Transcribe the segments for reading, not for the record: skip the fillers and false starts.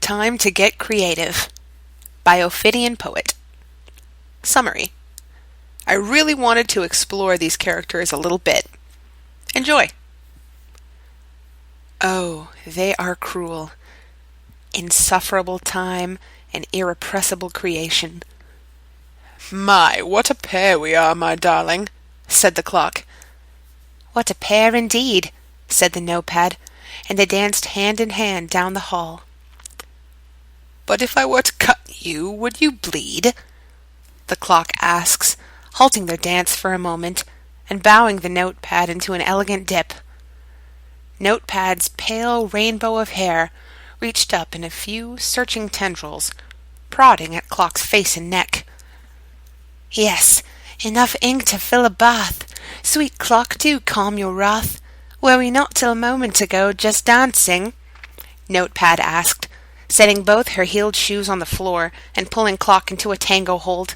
time to get creative. By Ophidian Poet. Summary. I really wanted to explore these characters a little bit. Enjoy. Oh, they are cruel. Insufferable time and irrepressible creation. My, what a pair we are, my darling, said the clock. What a pair indeed, said the notepad, and they danced hand in hand down the hall. But if I were to cut you, would you bleed? The clock asks, halting their dance for a moment, and bowing the notepad into an elegant dip. Notepad's pale rainbow of hair reached up in a few searching tendrils, prodding at Clock's face and neck. Yes, enough ink to fill a bath. Sweet Clock, do calm your wrath. Were we not till a moment ago just dancing? Notepad asked, setting both her heeled shoes on the floor and pulling Clock into a tango hold.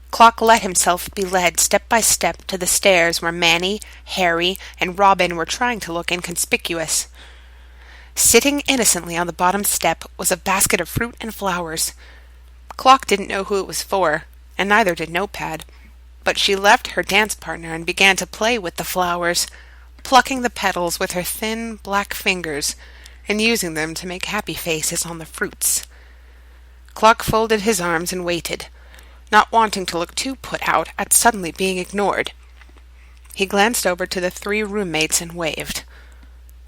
Clock let himself be led step by step to the stairs where Manny, Harry, and Robin were trying to look inconspicuous. Sitting innocently on the bottom step was a basket of fruit and flowers. Clock didn't know who it was for, and neither did Notepad, but she left her dance partner and began to play with the flowers, plucking the petals with her thin, black fingers and using them to make happy faces on the fruits. Clock folded his arms and waited, not wanting to look too put out at suddenly being ignored. He glanced over to the three roommates and waved.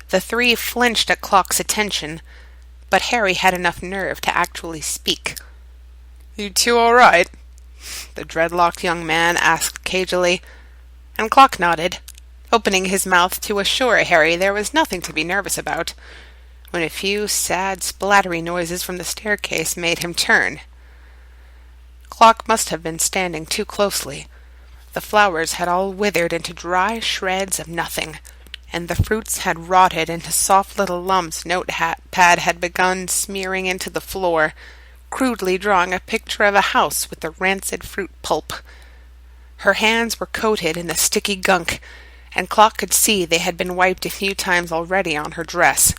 The three flinched at Clock's attention, but Harry had enough nerve to actually speak. You two all right? The dreadlocked young man asked cagily, and Clock nodded, opening his mouth to assure Harry there was nothing to be nervous about, when a few sad, splattery noises from the staircase made him turn. Clock must have been standing too closely. The flowers had all withered into dry shreds of nothing, and the fruits had rotted into soft little lumps Notepad had begun smearing into the floor, crudely drawing a picture of a house with the rancid fruit pulp. Her hands were coated in the sticky gunk, and Clock could see they had been wiped a few times already on her dress.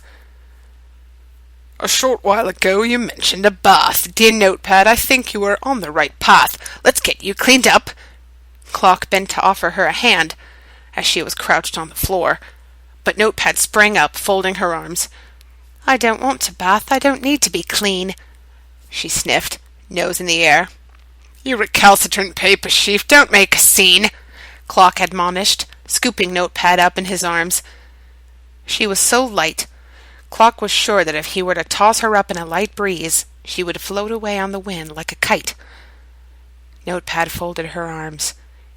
A short while ago you mentioned a bath. Dear Notepad, I think you are on the right path. Let's get you cleaned up. Clock bent to offer her a hand, as she was crouched on the floor, but Notepad sprang up, folding her arms. I don't want to bath. I don't need to be clean, she sniffed, nose in the air. You recalcitrant paper sheaf, don't make a scene, Clock admonished, scooping Notepad up in his arms. She was so light, Clock was sure that if he were to toss her up in a light breeze, she would float away on the wind like a kite. Notepad folded her arms,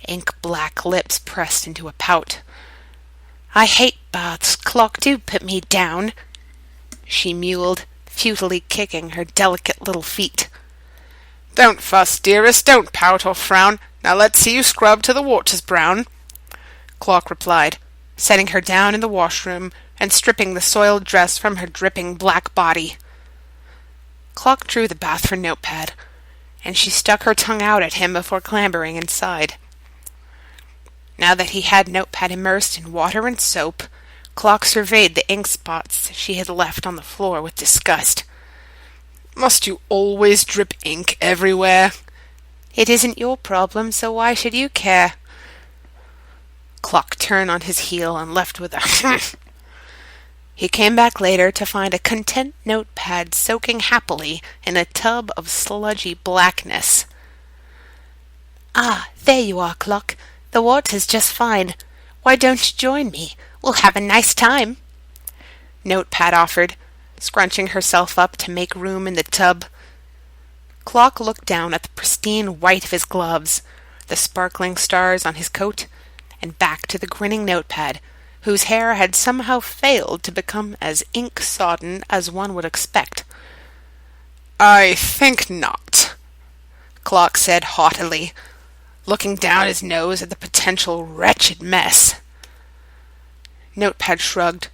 ink-black lips pressed into a pout. I hate baths. Clock, do put me down, she mewled, futilely kicking her delicate little feet. Don't fuss, dearest, don't pout or frown. Now let's see you scrub till the water's brown, Clock replied, setting her down in the washroom and stripping the soiled dress from her dripping black body. Clock drew the bath for Notepad, and she stuck her tongue out at him before clambering inside. Now that he had Notepad immersed in water and soap, Clock surveyed the ink spots she had left on the floor with disgust. Must you always drip ink everywhere? It isn't your problem, so why should you care? Clock turned on his heel and left with a humph. He came back later to find a content Notepad soaking happily in a tub of sludgy blackness. Ah, there you are, Clock. The water's just fine. Why don't you join me? We'll have a nice time, Notepad offered, scrunching herself up to make room in the tub. Clock looked down at the pristine white of his gloves, the sparkling stars on his coat, and back to the grinning Notepad, whose hair had somehow failed to become as ink-sodden as one would expect. I think not, Clock said haughtily, looking down his nose at the potential wretched mess. Notepad shrugged,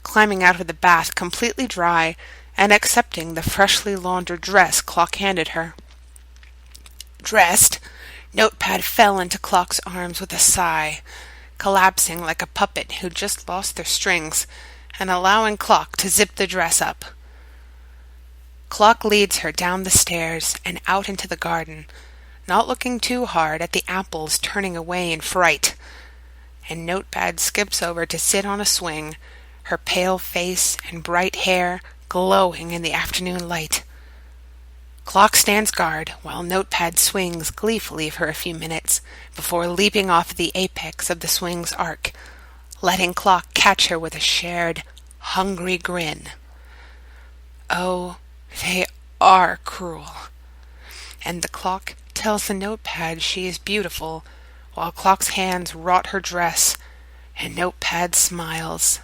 climbing out of the bath completely dry and accepting the freshly laundered dress Clock handed her. Dressed, Notepad fell into Clock's arms with a sigh, collapsing like a puppet who'd just lost their strings and allowing Clock to zip the dress up. Clock leads her down the stairs and out into the garden, not looking too hard at the apples turning away in fright. And Notepad skips over to sit on a swing, her pale face and bright hair glowing in the afternoon light. Clock stands guard while Notepad swings gleefully for a few minutes before leaping off the apex of the swing's arc, letting Clock catch her with a shared, hungry grin. Oh, they are cruel. And the Clock tells the Notepad she is beautiful, while Clock's hands rot her dress, and Notepad smiles.